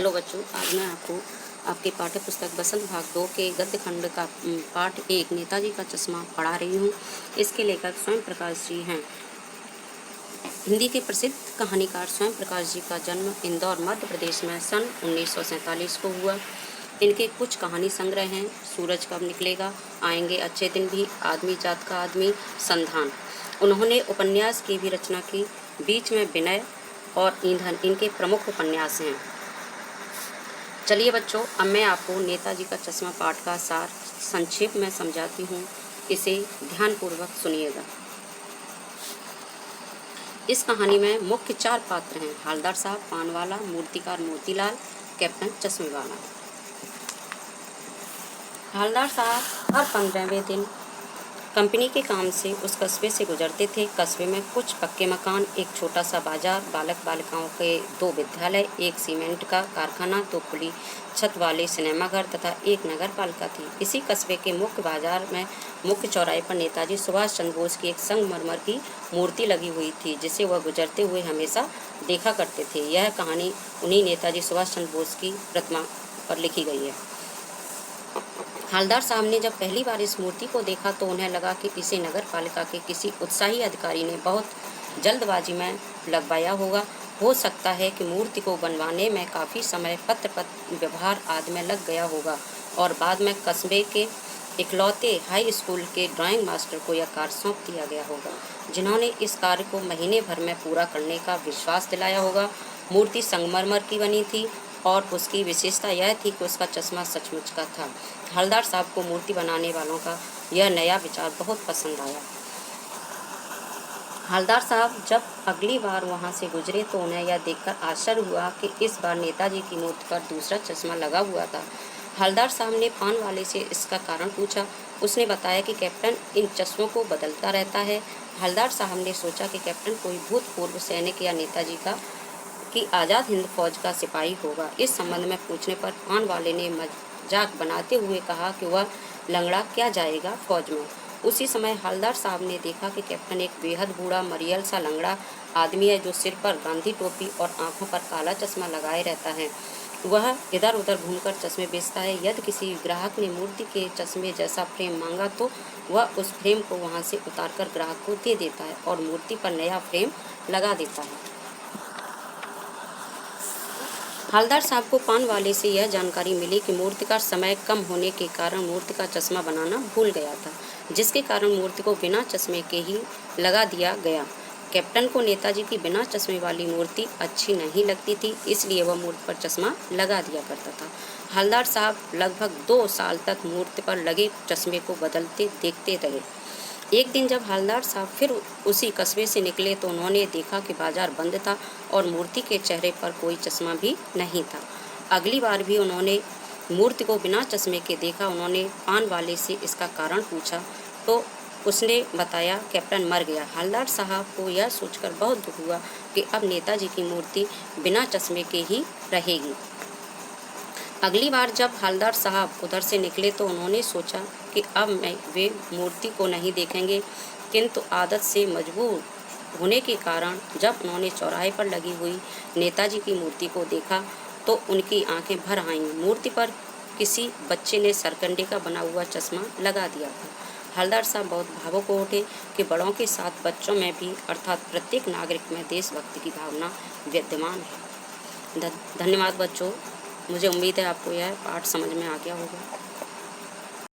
Hello बच्चों, आज मैं आपको आपके पाठ्य पुस्तक बसंत भाग 2 के गद्य खंड का पाठ 1 नेताजी का चश्मा पढ़ा रही हूँ। इसके लेखक स्वयं प्रकाश जी हैं। हिंदी के प्रसिद्ध कहानीकार स्वयं प्रकाश जी का जन्म इंदौर मध्य प्रदेश में सन 1947 को हुआ। इनके कुछ कहानी संग्रह हैं: सूरज कब निकलेगा, आएंगे अच्छे दिन भी, आदमी जात का आदमी, संधान। उन्होंने उपन्यास की भी रचना की। बीच में विनय और ईंधन इनके प्रमुख उपन्यास हैं। चलिए बच्चों, अब मैं आपको नेताजी का चश्मा पाठ का सार संक्षेप में समझाती हूँ। इसे ध्यानपूर्वक सुनिएगा। इस कहानी में मुख्य 4 पात्र हैं: हवलदार साहब, पानवाला, मूर्तिकार मोतीलाल, कैप्टन चश्मेवाला। हवलदार साहब हर 15वें दिन कंपनी के काम से उस कस्बे से गुजरते थे। कस्बे में कुछ पक्के मकान, एक छोटा सा बाजार, बालक बालिकाओं के 2 विद्यालय, एक सीमेंट का कारखाना, 2 खुली छत वाले सिनेमाघर तथा एक नगर पालिका थी। इसी कस्बे के मुख्य बाजार में मुख्य चौराहे पर नेताजी सुभाष चंद्र बोस की एक संगमरमर की मूर्ति लगी हुई थी, जिसे वह गुजरते हुए हमेशा देखा करते थे। यह कहानी उन्हीं नेताजी सुभाष चंद्र बोस की प्रतिमा पर लिखी गई है। हवलदार साहब ने जब पहली बार इस मूर्ति को देखा तो उन्हें लगा कि इसे नगर पालिका के किसी उत्साही अधिकारी ने बहुत जल्दबाजी में लगवाया होगा। हो सकता है कि मूर्ति को बनवाने में काफ़ी समय पत्र व्यवहार आदि में लग गया होगा और बाद में कस्बे के इकलौते हाई स्कूल के ड्राइंग मास्टर को यह कार्य सौंप दिया गया होगा, जिन्होंने इस कार्य को महीने भर में पूरा करने का विश्वास दिलाया होगा। मूर्ति संगमरमर की बनी थी और उसकी विशेषता यह थी कि उसका चश्मा सचमुच का था। हवलदार साहब को मूर्ति बनाने वालों का यह नया विचार बहुत पसंद आया। हवलदार साहब जब अगली बार वहां से गुजरे तो उन्हें यह देखकर आश्चर्य हुआ कि इस बार नेताजी की मूर्ति पर दूसरा चश्मा लगा हुआ था। हवलदार साहब ने पान वाले से इसका कारण पूछा। उसने बताया कि कैप्टन इन चश्मों को बदलता रहता है। हवलदार साहब ने सोचा कि कैप्टन कोई भूतपूर्व सैनिक या नेताजी का कि आज़ाद हिंद फौज का सिपाही होगा। इस संबंध में पूछने पर पान वाले ने मजाक बनाते हुए कहा कि वह लंगड़ा क्या जाएगा फौज में। उसी समय हवलदार साहब ने देखा कि कैप्टन एक बेहद बूढ़ा मरियल सा लंगड़ा आदमी है, जो सिर पर गांधी टोपी और आंखों पर काला चश्मा लगाए रहता है। वह इधर उधर घूमकर चश्मे बेचता है। यदि किसी ग्राहक ने मूर्ति के चश्मे जैसा फ्रेम मांगा तो वह उस फ्रेम को वहां से उतारकर ग्राहक को दे देता है और मूर्ति पर नया फ्रेम लगा देता है। हवलदार साहब को पान वाले से यह जानकारी मिली कि मूर्तिकार समय कम होने के कारण मूर्ति का चश्मा बनाना भूल गया था, जिसके कारण मूर्ति को बिना चश्मे के ही लगा दिया गया। कैप्टन को नेताजी की बिना चश्मे वाली मूर्ति अच्छी नहीं लगती थी, इसलिए वह मूर्ति पर चश्मा लगा दिया करता था। हवलदार साहब लगभग 2 साल तक मूर्ति पर लगे चश्मे को बदलते देखते रहे। एक दिन जब हवलदार साहब फिर उसी कस्बे से निकले तो उन्होंने देखा कि बाजार बंद था और मूर्ति के चेहरे पर कोई चश्मा भी नहीं था। अगली बार भी उन्होंने मूर्ति को बिना चश्मे के देखा। उन्होंने पान वाले से इसका कारण पूछा तो उसने बताया कैप्टन मर गया। हवलदार साहब को यह सोचकर बहुत दुख हुआ कि अब नेताजी की मूर्ति बिना चश्मे के ही रहेगी। अगली बार जब हवलदार साहब उधर से निकले तो उन्होंने सोचा कि अब वे मूर्ति को नहीं देखेंगे, किंतु आदत से मजबूर होने के कारण जब उन्होंने चौराहे पर लगी हुई नेताजी की मूर्ति को देखा तो उनकी आंखें भर आईं। मूर्ति पर किसी बच्चे ने सरकंडे का बना हुआ चश्मा लगा दिया था। हवलदार साहब बहुत भावुक हो उठे कि बड़ों के साथ बच्चों में भी अर्थात प्रत्येक नागरिक में देशभक्ति की भावना विद्यमान है। धन्यवाद बच्चों। मुझे उम्मीद है आपको यह पाठ समझ में आ गया होगा।